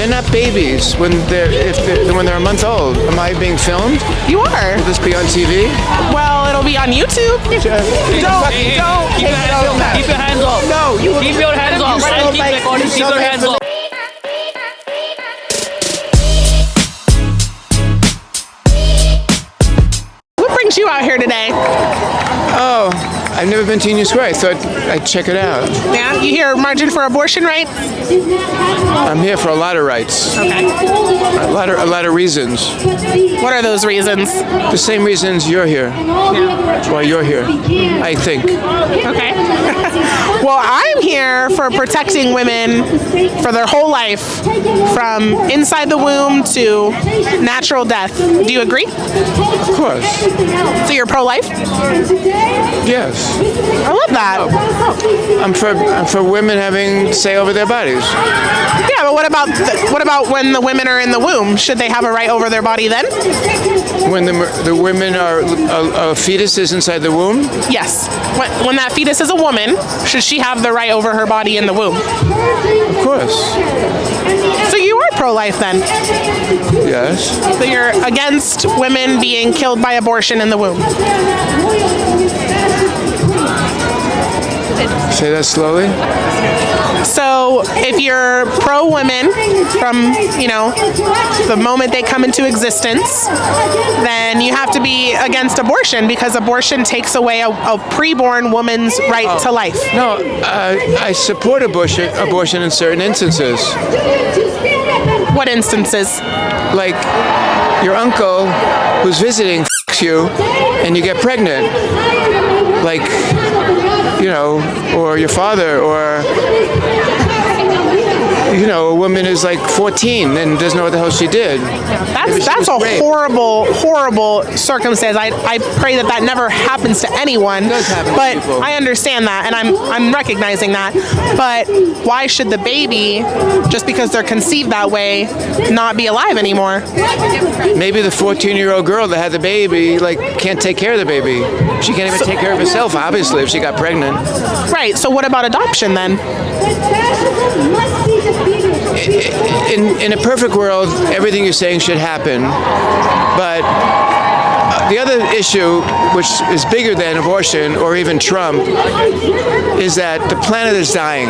They're not babies when they're a month old. Am I being filmed? You are. Will this be on TV? Well, it'll be on YouTube. Keep your hands off. No, Keep your hands off. I'll keep recording. Keep your hands off. What brings you out here today? Oh, I've never been to Union Square. I thought I'd check it out. Yeah, you here marching for abortion rights? I'm here for a lot of rights. Okay. A lot of reasons. What are those reasons? The same reasons you're here. Why you're here, I think. Okay. Well, I'm here for protecting women for their whole life, from inside the womb to natural death. Do you agree? Of course. So you're pro-life? Yes. I love that. I'm for women having say over their bodies. Yeah, but what about when the women are in the womb? Should they have a right over their body then? When the women are a fetus is inside the womb? Yes. When that fetus is a woman, should she have the right over her body in the womb? Of course. So you are pro-life then? Yes. So you're against women being killed by abortion in the womb? Say that slowly. So if you're pro-women from, the moment they come into existence, then you have to be against abortion because abortion takes away a preborn woman's right to life. No, I support abortion in certain instances. What instances? Like your uncle who's visiting f***s you and you get pregnant. Like, or your father, or a woman is like 14 and doesn't know what the hell she did. That's a horrible circumstance. I pray that never happens to anyone. It does happen but to people. I understand that, and I'm recognizing that. But why should the baby, just because they're conceived that way, not be alive anymore? Maybe the 14-year-old girl that had the baby can't take care of the baby. She can't even take care of herself, obviously, if she got pregnant. Right. So what about adoption then? In a perfect world, everything you're saying should happen, but the other issue, which is bigger than abortion or even Trump, is that the planet is dying.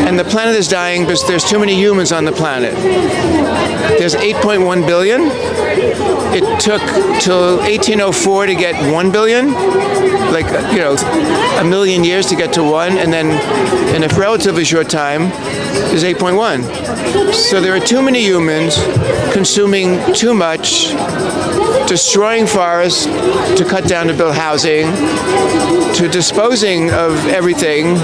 And the planet is dying because there's too many humans on the planet. There's 8.1 billion. It took till 1804 to get 1 billion. A million years to get to 1, and then in a relatively short time, is 8.1. So there are too many humans consuming too much, destroying forests to cut down to build housing, to disposing of everything.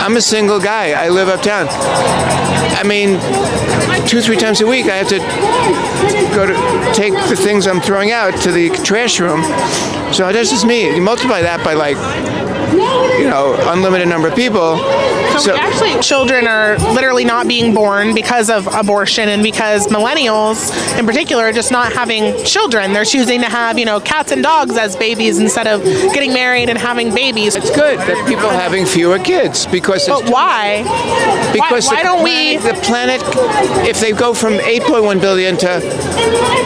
I'm a single guy. I live uptown. I mean, 2-3 times a week I have to go to take the things I'm throwing out to the trash room. So that's just me. You multiply that by unlimited number of people. So actually, children are literally not being born because of abortion, and because millennials, in particular, are just not having children. They're choosing to have, cats and dogs as babies instead of getting married and having babies. It's good that people are having fewer kids because. But why? Because why don't we? The planet, if they go from 8.1 billion to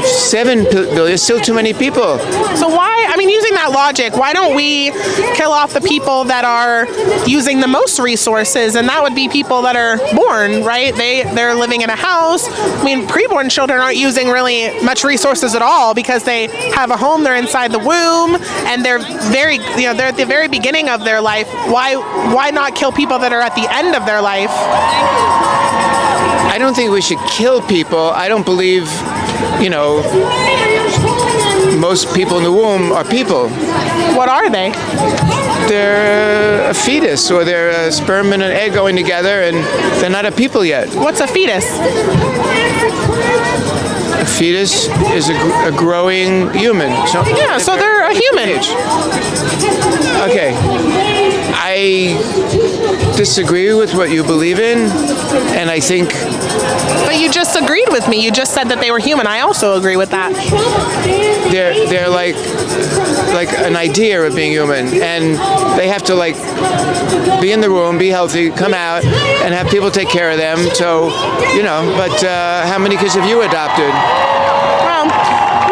7 billion, still too many people. So why? Using that logic, why don't we kill off the people that are using the most resources? And that would be people that are born, right? They're living in a house. Preborn children aren't using really much resources at all because they have a home, they're inside the womb, and they're they're at the very beginning of their life. Why not kill people that are at the end of their life? I don't think we should kill people. I don't believe, most people in the womb are people. What are they? They're a fetus, or they're a sperm and an egg going together, and they're not a people yet. What's a fetus? A fetus is a growing human. So they're a human. Okay. disagree with what you believe in, and I think But you just agreed with me. You just said that they were human. I also agree with that. they're like an idea of being human, and they have to like be in the room, be healthy, come out, and have people take care of them. So, but how many kids have you adopted? Well,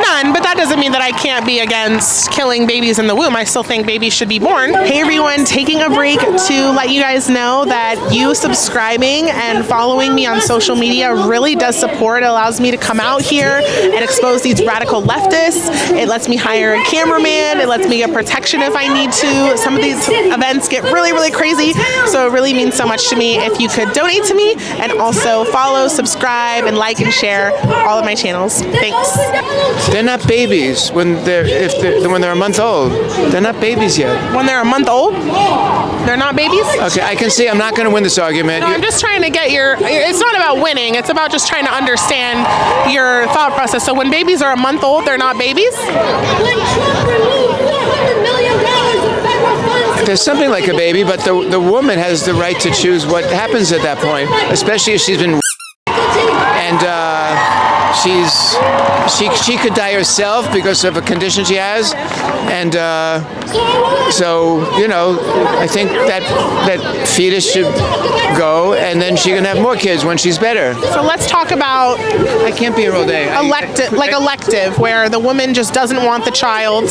none, but that doesn't mean that I can't be against killing babies in the womb. I still think babies should be born. Hey everyone, taking a break to let you guys know that you subscribing and following me on social media really does support. It allows me to come out here and expose these radical leftists. It lets me hire a cameraman. It lets me get protection if I need to. Some of these events get really, really crazy, so it really means so much to me if you could donate to me and also follow, subscribe, and like and share all of my channels. Thanks. They're not babies when they're a month old. They're not babies yet. When they're a month old, they're not babies? Okay, I can see I'm not going to win this argument. No, I'm just trying to get it's not about winning, it's about just trying to understand your thought process. So when babies are a month old, they're not babies? There's something like a baby, but the woman has the right to choose what happens at that point, especially if she's been and she could die herself because of a condition she has, and so I think that fetus should go, and then she can have more kids when she's better. So let's talk about I can't be here all day. elective, where the woman just doesn't want the child.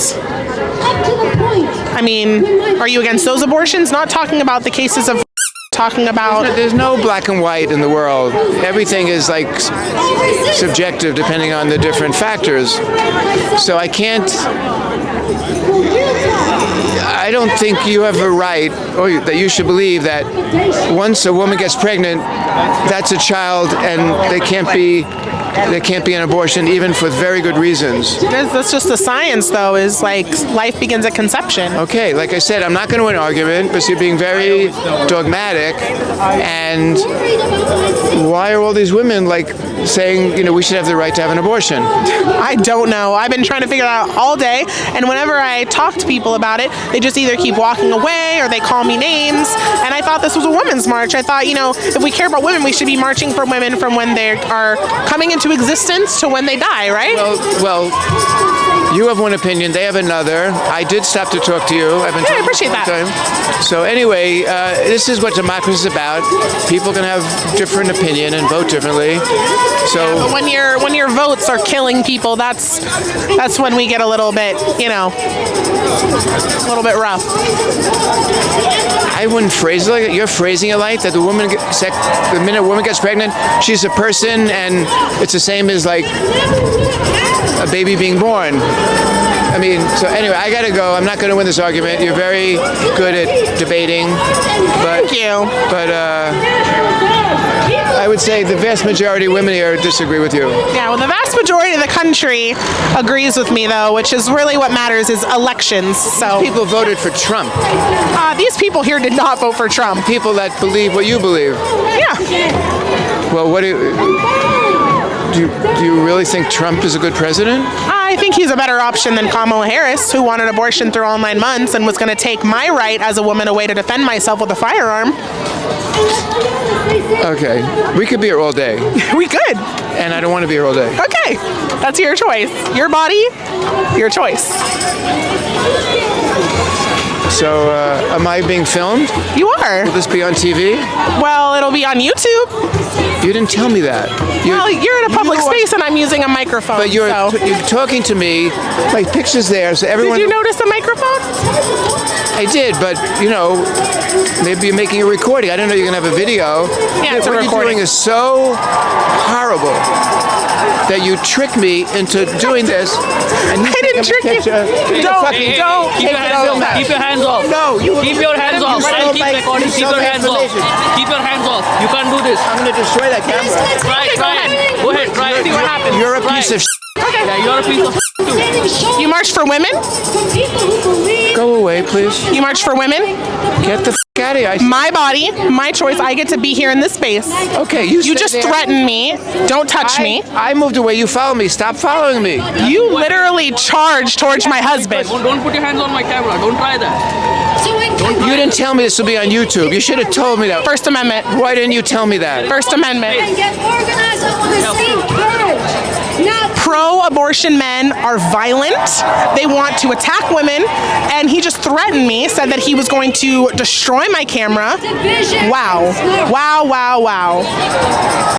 I mean, are you against those abortions? Not talking about the cases of talking about. There's no black and white in the world. Everything is like subjective depending on the different factors. So I don't think you have a right, or that you should believe that once a woman gets pregnant, that's a child, and there can't be an abortion, even for very good reasons. That's just the science, though, is like life begins at conception. Okay, like I said, I'm not going to win an argument because you're being very dogmatic. And why are all these women like saying, we should have the right to have an abortion? I don't know. I've been trying to figure it out all day, and whenever I talk to people about it, they just either keep walking away or they call me names. And I thought this was a women's march. I thought, if we care about women, we should be marching for women from when they are coming into existence to when they die, right? Well, you have one opinion, they have another. I did stop to talk to you. I appreciate that. So anyway, this is what democracy is about. People can have different opinion and vote differently. So but when your votes are killing people, that's when we get a little bit, a little bit rough. I wouldn't phrase it like that. You're phrasing it like that. The minute a woman gets pregnant, she's a person, and it's the same as like a baby being born. I mean, so anyway, I gotta go. I'm not gonna win this argument. You're very good at debating, but Thank you. But I would say the vast majority of women here disagree with you. Yeah, well, the vast majority of the country agrees with me, though, which is really what matters is elections. So People voted for Trump. these people here did not vote for Trump. People that believe what you believe. Yeah. Well, what do you really think Trump is a good president? I think he's a better option than Kamala Harris, who wanted abortion through all 9 months and was going to take my right as a woman away to defend myself with a firearm. Okay, we could be here all day. We could. And I don't want to be here all day. Okay, that's your choice. Your body, your choice. So, am I being filmed? You are. Will this be on TV? Well, it'll be on YouTube. You didn't tell me that. Well, you're in a public space and I'm using a microphone. But you're so. you're talking to me, like pictures there, so everyone. Did you notice the microphone? I did, but maybe you're making a recording. I don't know you're gonna have a video. Yeah, it's a what recording. You're doing is so horrible that you tricked me into doing this. And I didn't trick you. Don't. Keep your hands off. No, Keep your hands off. I'll keep recording. Keep your hands off. Keep your hands off. You can't do this. I'm gonna destroy that camera. Try it. Go ahead. Try it. See what happens. You're a piece of Okay. Yeah, you're a piece of too. You march for women? Go away, please. You march for women? Get the out of here. My body, my choice. I get to be here in this space. Okay, You stay just there. threatened me. Don't touch me. I moved away. You follow me. Stop following me. You literally charged towards my husband. Don't put your hands on my camera. Don't try that. You didn't tell me this would be on YouTube. You should have told me that. First Amendment. Why didn't you tell me that? First Amendment. And get organized on the same purge. Not Pro-abortion men are violent. They want to attack women, and he just threatened me, said that he was going to destroy my camera. division. Wow. Wow, wow, wow.